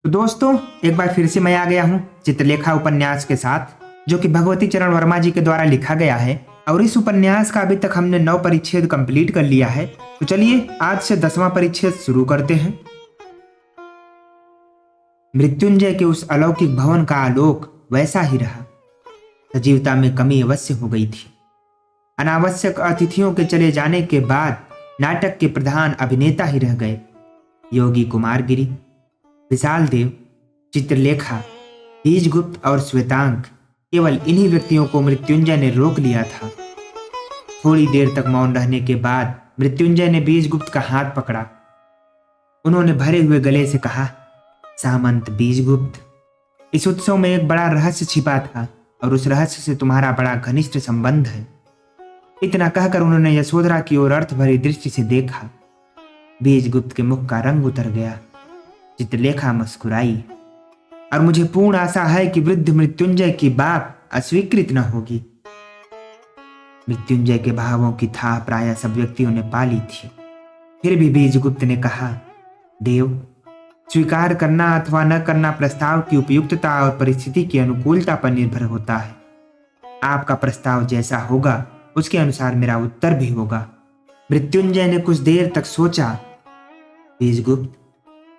तो दोस्तों, एक बार फिर से मैं आ गया हूँ चित्रलेखा उपन्यास के साथ, जो कि भगवती चरण वर्मा जी के द्वारा लिखा गया है। और इस उपन्यास का अभी तक हमने 9 परिच्छेद कंप्लीट कर लिया है। तो चलिए आज से 10वां परिच्छेद शुरू करते हैं। मृत्युंजय के उस अलौकिक भवन का आलोक वैसा ही रहा। सजीवता में कमी अवश्य हो गई थी। अनावश्यक अतिथियों के चले जाने के बाद नाटक के प्रधान अभिनेता ही रह गए। योगी कुमारगिरी, विशाल देव, चित्रलेखा, बीजगुप्त और श्वेतांक, केवल इन्हीं व्यक्तियों को मृत्युंजय ने रोक लिया था। थोड़ी देर तक मौन रहने के बाद मृत्युंजय ने बीजगुप्त का हाथ पकड़ा। उन्होंने भरे हुए गले से कहा, सामंत बीजगुप्त, इस उत्सव में एक बड़ा रहस्य छिपा था और उस रहस्य से तुम्हारा बड़ा घनिष्ठ संबंध है। इतना कहकर उन्होंने यशोधरा की ओर अर्थ भरी दृष्टि से देखा। बीजगुप्त के मुख का रंग उतर गया। चित्रलेखा मुस्कुराई, और मुझे पूर्ण आशा है कि वृद्ध मृत्युंजय की बात अस्वीकृत न होगी। मृत्युंजय के भावों की था प्राय सब व्यक्तियों ने पाली थी। फिर भी बीजगुप्त ने कहा, देव, स्वीकार करना अथवा न करना प्रस्ताव की उपयुक्तता और परिस्थिति की अनुकूलता पर निर्भर होता है। आपका प्रस्ताव जैसा होगा उसके अनुसार मेरा उत्तर भी होगा। मृत्युंजय ने कुछ देर तक सोचा। बीजगुप्त,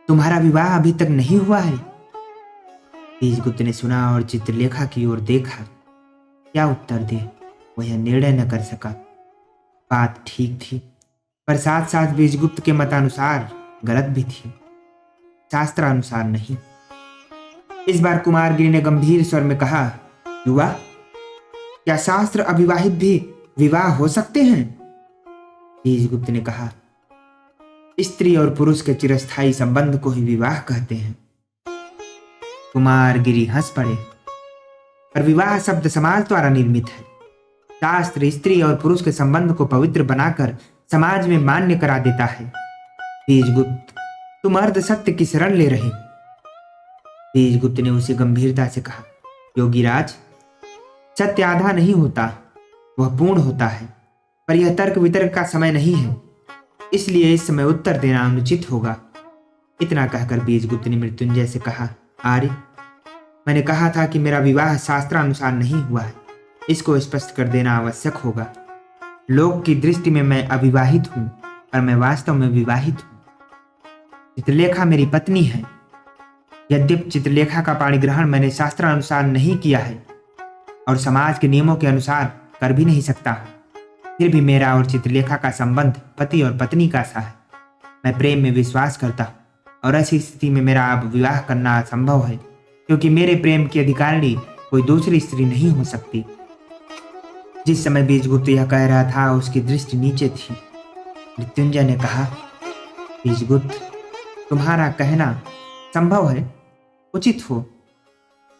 तुम्हारा विवाह अभी तक नहीं हुआ है? बीजगुप्त ने सुना और चित्रलेखा की ओर देखा। क्या उत्तर दे, वह निर्णय न कर सका। बात ठीक थी, पर साथ साथ बीजगुप्त के मतानुसार गलत भी थी, शास्त्रानुसार नहीं। इस बार कुमारगिरी ने गंभीर स्वर में कहा, युवा, क्या शास्त्र अविवाहित भी विवाह हो सकते हैं? बीजगुप्त ने कहा, स्त्री और पुरुष के चिरस्थायी संबंध को ही विवाह कहते हैं। कुमारगिरी हंस पड़े, पर विवाह शब्द समाज द्वारा निर्मित है। शास्त्र स्त्री और पुरुष के संबंध को पवित्र बनाकर समाज में मान्य करा देता है। बीजगुप्त, तुम अर्ध सत्य की शरण ले रहे। बीजगुप्त ने उसे गंभीरता से कहा, योगीराज, सत्य आधा नहीं होता, वह पूर्ण होता है। पर यह तर्क वितर्क का समय नहीं है, इसलिए इस समय उत्तर देना अनुचित होगा। इतना कहकर बीजगुप्त ने मृत्युंजय से कहा, आर्य, मैंने कहा था कि मेरा विवाह शास्त्रानुसार नहीं हुआ है। इसको स्पष्ट कर देना आवश्यक होगा। लोक की दृष्टि में मैं अविवाहित हूं, पर मैं वास्तव में विवाहित हूं। चित्रलेखा मेरी पत्नी है। यद्यपि चित्रलेखा का पाणिग्रहण मैंने शास्त्रानुसार नहीं किया है और समाज के नियमों के अनुसार कर भी नहीं सकता, फिर भी मेरा और चित्रलेखा का संबंध पति और पत्नी का सा है। मैं प्रेम में विश्वास करता हूँ और ऐसी स्थिति में मेरा अब विवाह करना असंभव है, क्योंकि मेरे प्रेम की अधिकारिणी कोई दूसरी स्त्री नहीं हो सकती। जिस समय बीजगुप्त यह कह रहा था उसकी दृष्टि नीचे थी। मृत्युंजय ने कहा, बीजगुप्त, तुम्हारा कहना संभव है, उचित हो,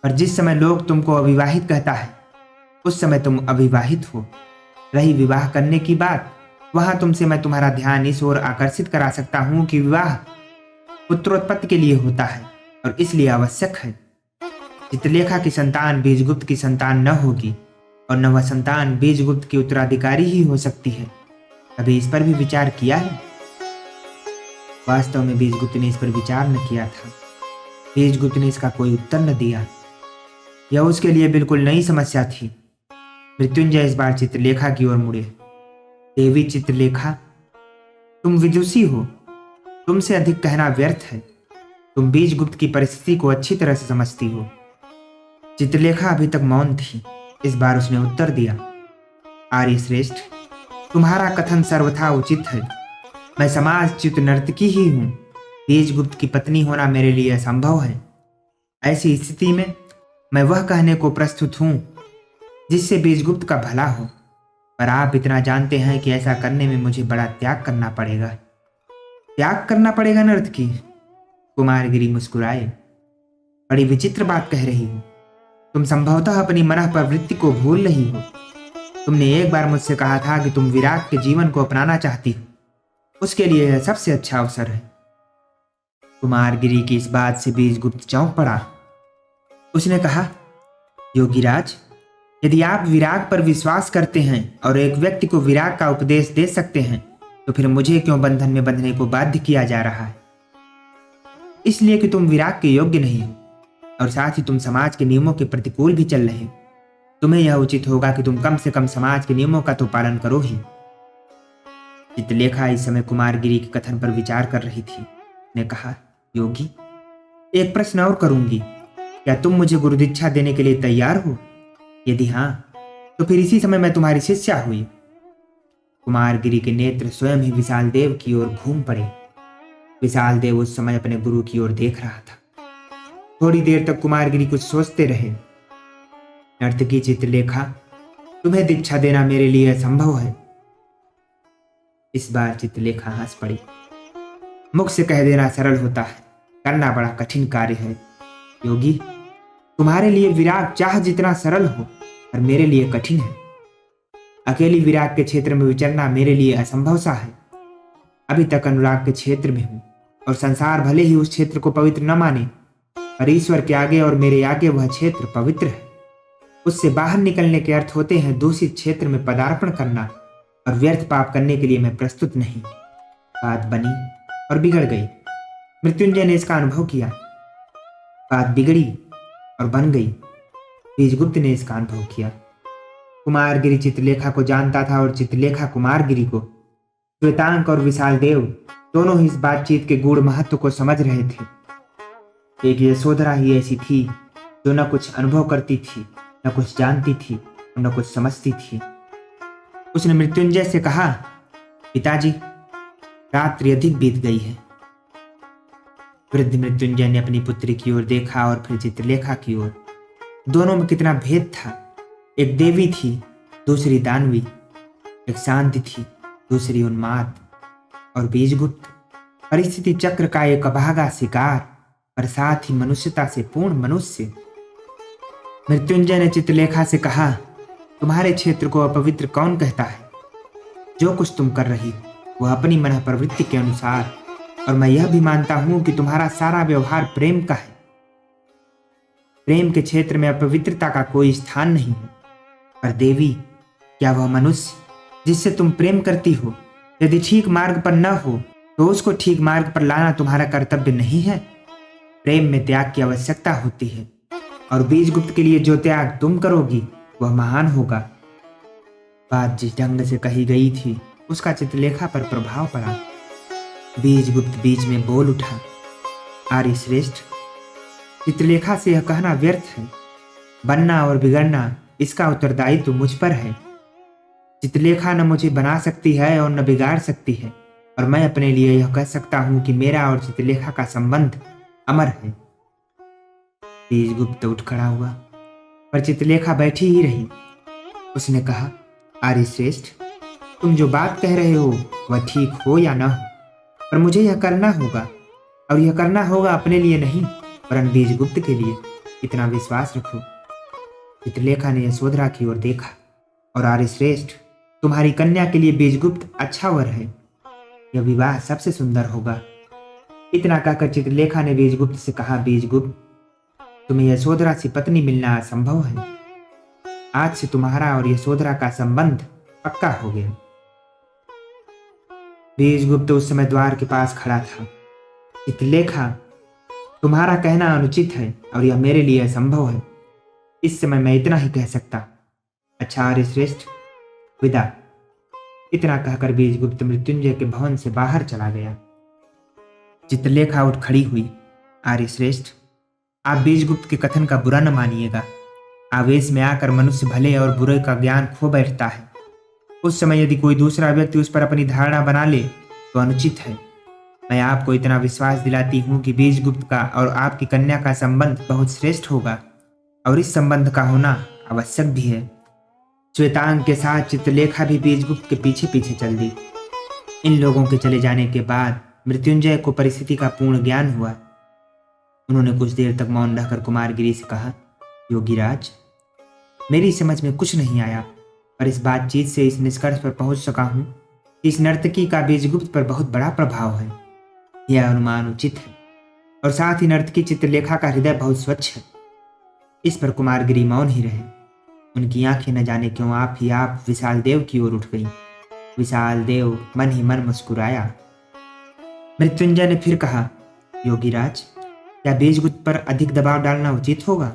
पर जिस समय लोग तुमको अविवाहित कहता है उस समय तुम अविवाहित हो। रही विवाह करने की बात, वहां तुमसे मैं तुम्हारा ध्यान इस ओर आकर्षित करा सकता हूं कि विवाह पुत्रोत्पत्ति के लिए होता है और इसलिए आवश्यक है। चित्रलेखा की संतान बीजगुप्त की संतान न होगी और न वह संतान बीजगुप्त की उत्तराधिकारी ही हो सकती है। कभी इस पर भी विचार किया है? वास्तव में बीजगुप्त ने इस पर विचार न किया था। बीजगुप्त ने इसका कोई उत्तर न दिया। यह उसके लिए बिल्कुल नई समस्या थी। मृत्युंजय इस बार चित्रलेखा की ओर मुड़े। देवी चित्रलेखा, तुम विदुषी हो, तुमसे अधिक कहना व्यर्थ है। तुम बीजगुप्त की परिस्थिति को अच्छी तरह से समझती हो। चित्रलेखा अभी तक मौन थी। इस बार उसने उत्तर दिया, आर्य श्रेष्ठ, तुम्हारा कथन सर्वथा उचित है। मैं समाजच्युत नर्तकी ही हूं। बीजगुप्त की पत्नी होना मेरे लिए असंभव है। ऐसी स्थिति में मैं वह कहने को प्रस्तुत हूं जिससे बीजगुप्त का भला हो, पर आप इतना जानते हैं कि ऐसा करने में मुझे बड़ा त्याग करना पड़ेगा। त्याग करना पड़ेगा नर्तकी? कुमारगिरी मुस्कुराए, बड़ी विचित्र बात कह रही हो। तुम संभवतः अपनी मनः प्रवृत्ति को भूल रही हो। तुमने एक बार मुझसे कहा था कि तुम विराग के जीवन को अपनाना चाहती हो। उसके लिए यह सबसे अच्छा अवसर है। कुमारगिरी की इस बात से बीजगुप्त चौंक पड़ा। उसने कहा, योगीराज, यदि आप विराग पर विश्वास करते हैं और एक व्यक्ति को विराग का उपदेश दे सकते हैं, तो फिर मुझे क्यों बंधन में बंधने को बाध्य किया जा रहा है? इसलिए कि तुम विराग के योग्य नहीं हो और साथ ही तुम समाज के नियमों के प्रतिकूल भी चल रहे हो। तुम्हें यह उचित होगा कि तुम कम से कम समाज के नियमों का तो पालन करो ही। चित्रलेखा इस समय कुमारगिरी के कथन पर विचार कर रही थी। ने कहा, योगी, एक प्रश्न और करूंगी, क्या तुम मुझे गुरु दीक्षा देने के लिए तैयार हो? यदि हाँ, तो फिर इसी समय मैं तुम्हारी शिष्या हुई। कुमारगिरी के नेत्र स्वयं ही विशाल देव की ओर घूम पड़े। विशाल देव उस समय अपने गुरु की ओर देख रहा था। थोड़ी देर तक कुमारगिरी कुछ सोचते रहे। नर्तकी चित्रलेखा, तुम्हें दीक्षा देना मेरे लिए असंभव है। इस बार चित्रलेखा हंस पड़ी। मुख से कह देना सरल होता है, करना बड़ा कठिन कार्य है। योगी, तुम्हारे लिए विराग चाह जितना सरल हो, पर मेरे लिए कठिन है। अकेली विराग के क्षेत्र में विचरना मेरे लिए असंभव सा है। अभी तक अनुराग के क्षेत्र में हूं और संसार भले ही उस क्षेत्र को पवित्र न माने, पर ईश्वर के आगे और मेरे आगे वह क्षेत्र पवित्र है। उससे बाहर निकलने के अर्थ होते हैं दूषित क्षेत्र में पदार्पण करना, और व्यर्थ पाप करने के लिए मैं प्रस्तुत नहीं। बात बनी और बिगड़ गई। मृत्युंजय ने इसका अनुभव किया। बात बिगड़ी और बन गई। बीजगुप्त ने इसका अनुभव किया। कुमारगिरी चित्रलेखा को जानता था और चित्रलेखा कुमारगिरी को। श्वेतांक और विशाल देव दोनों ही इस बातचीत के गूढ़ महत्व को समझ रहे थे। एक यशोधरा ही ऐसी थी जो न कुछ अनुभव करती थी, न कुछ जानती थी और न कुछ समझती थी। उसने मृत्युंजय से कहा, पिताजी, रात्रि अधिक बीत गई है। वृद्ध मृत्युंजय ने अपनी पुत्री की ओर देखा और फिर चित्रलेखा की ओर। दोनों में कितना भेद था। एक देवी थी, दूसरी दानवी। एक शांति थी, दूसरी उन्माद। और बीजगुप्त परिस्थिति चक्र का एक अभागा शिकार, पर साथ ही मनुष्यता से पूर्ण मनुष्य। मृत्युंजय ने चित्रलेखा से कहा, तुम्हारे क्षेत्र को अपवित्र कौन कहता है? जो कुछ तुम कर रही हो वह अपनी मन प्रवृत्ति के अनुसार, और मैं यह भी मानता हूं कि तुम्हारा सारा व्यवहार प्रेम का है। प्रेम के क्षेत्र में अपवित्रता का कोई स्थान नहीं है। पर देवी, क्या वह मनुष्य जिससे तुम प्रेम करती हो यदि ठीक मार्ग पर न हो तो उसको ठीक मार्ग पर लाना तुम्हारा कर्तव्य नहीं है? प्रेम में त्याग की आवश्यकता होती है, और बीजगुप्त के लिए जो त्याग तुम करोगी वह महान होगा। बात जिस ढंग से कही गई थी उसका चित्रलेखा पर प्रभाव पड़ा। बीजगुप्त बीच में बोल उठा, आर्य श्रेष्ठ, चित्रलेखा से यह कहना व्यर्थ है। बनना और बिगड़ना इसका उत्तरदायित्व तो मुझ पर है। चित्रलेखा न मुझे बना सकती है और न बिगाड़ सकती है, और मैं अपने लिए यह कह सकता हूं कि मेरा और चित्रलेखा का संबंध अमर है। बीजगुप्त उठ खड़ा हुआ, पर चित्रलेखा बैठी ही रही। उसने कहा, आर्य श्रेष्ठ, तुम जो बात कह रहे हो वह ठीक हो या ना हो, पर मुझे यह करना होगा, और यह करना होगा अपने लिए नहीं वरन बीजगुप्त के लिए। इतना विश्वास रखो। चित्रलेखा ने यशोधरा की ओर देखा, और आर्य श्रेष्ठ, तुम्हारी कन्या के लिए बीजगुप्त अच्छा वर है। यह विवाह सबसे सुंदर होगा। इतना कहकर चित्रलेखा ने बीजगुप्त से कहा, बीजगुप्त, तुम्हें यशोधरा से पत्नी मिलना असंभव है। आज से तुम्हारा और यशोधरा का संबंध पक्का हो गया। बीजगुप्त उस समय द्वार के पास खड़ा था। चित्रलेखा, तुम्हारा कहना अनुचित है और यह मेरे लिए असंभव है। इस समय मैं इतना ही कह सकता। अच्छा आर्य श्रेष्ठ, विदा। इतना कहकर बीजगुप्त मृत्युंजय के भवन से बाहर चला गया। चित्रलेखा उठ खड़ी हुई। आर्य श्रेष्ठ, आप बीजगुप्त के कथन का बुरा न मानिएगा। आवेश में आकर मनुष्य भले और बुरे का ज्ञान खो बैठता है। उस समय यदि कोई दूसरा व्यक्ति उस पर अपनी धारणा बना ले तो अनुचित है। मैं आपको इतना विश्वास दिलाती हूँ कि बीजगुप्त का और आपकी कन्या का संबंध बहुत श्रेष्ठ होगा, और इस संबंध का होना आवश्यक भी है। श्वेतांग के साथ चित्रलेखा भी बीजगुप्त के पीछे पीछे चल दी। इन लोगों के चले जाने के बाद मृत्युंजय को परिस्थिति का पूर्ण ज्ञान हुआ। उन्होंने कुछ देर तक मौन रहकर कुमारगिरी से कहा, योगीराज, मेरी समझ में कुछ नहीं आया, पर इस बातचीत से इस निष्कर्ष पर पहुंच सका हूं कि इस नर्तकी का बीजगुप्त पर बहुत बड़ा प्रभाव है। यह अनुमान उचित है, और साथ ही नर्तकी चित्रलेखा का हृदय बहुत स्वच्छ है। इस पर कुमारगिरी मौन ही रहे। उनकी आंखें न जाने क्यों आप ही आप विशाल देव की ओर उठ गईं। विशाल देव मन ही मन मुस्कुराया। मृत्युंजय ने फिर कहा, योगीराज, क्या बीजगुप्त पर अधिक दबाव डालना उचित होगा?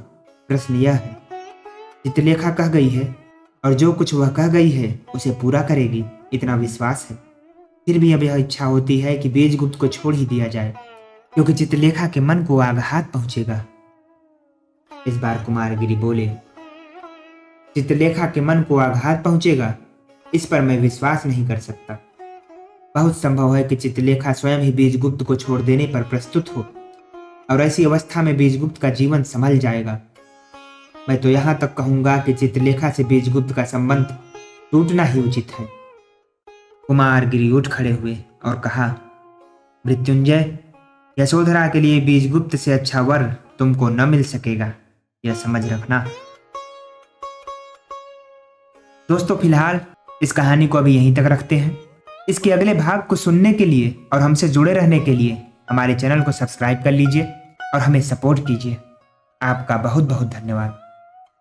प्रश्न यह है। चित्रलेखा कह गई है और जो कुछ वह कह गई है उसे पूरा करेगी, इतना विश्वास है। फिर भी अब यह इच्छा होती है कि बीजगुप्त को छोड़ ही दिया जाए, क्योंकि चित्रलेखा के मन को आघात पहुंचेगा। इस बार कुमारगिरी बोले, चित्रलेखा के मन को आघात पहुंचेगा, इस पर मैं विश्वास नहीं कर सकता। बहुत संभव है कि चित्रलेखा स्वयं ही बीजगुप्त को छोड़ देने पर प्रस्तुत हो, और ऐसी अवस्था में बीजगुप्त का जीवन संभल जाएगा। मैं तो यहां तक कहूंगा कि चित्रलेखा से बीजगुप्त का संबंध टूटना ही उचित है। कुमारगिरी उठ खड़े हुए और कहा, मृत्युंजय, यशोधरा के लिए बीजगुप्त से अच्छा वर तुमको न मिल सकेगा, यह समझ रखना। दोस्तों, फिलहाल इस कहानी को अभी यहीं तक रखते हैं। इसके अगले भाग को सुनने के लिए और हमसे जुड़े रहने के लिए हमारे चैनल को सब्सक्राइब कर लीजिए और हमें सपोर्ट कीजिए। आपका बहुत बहुत धन्यवाद।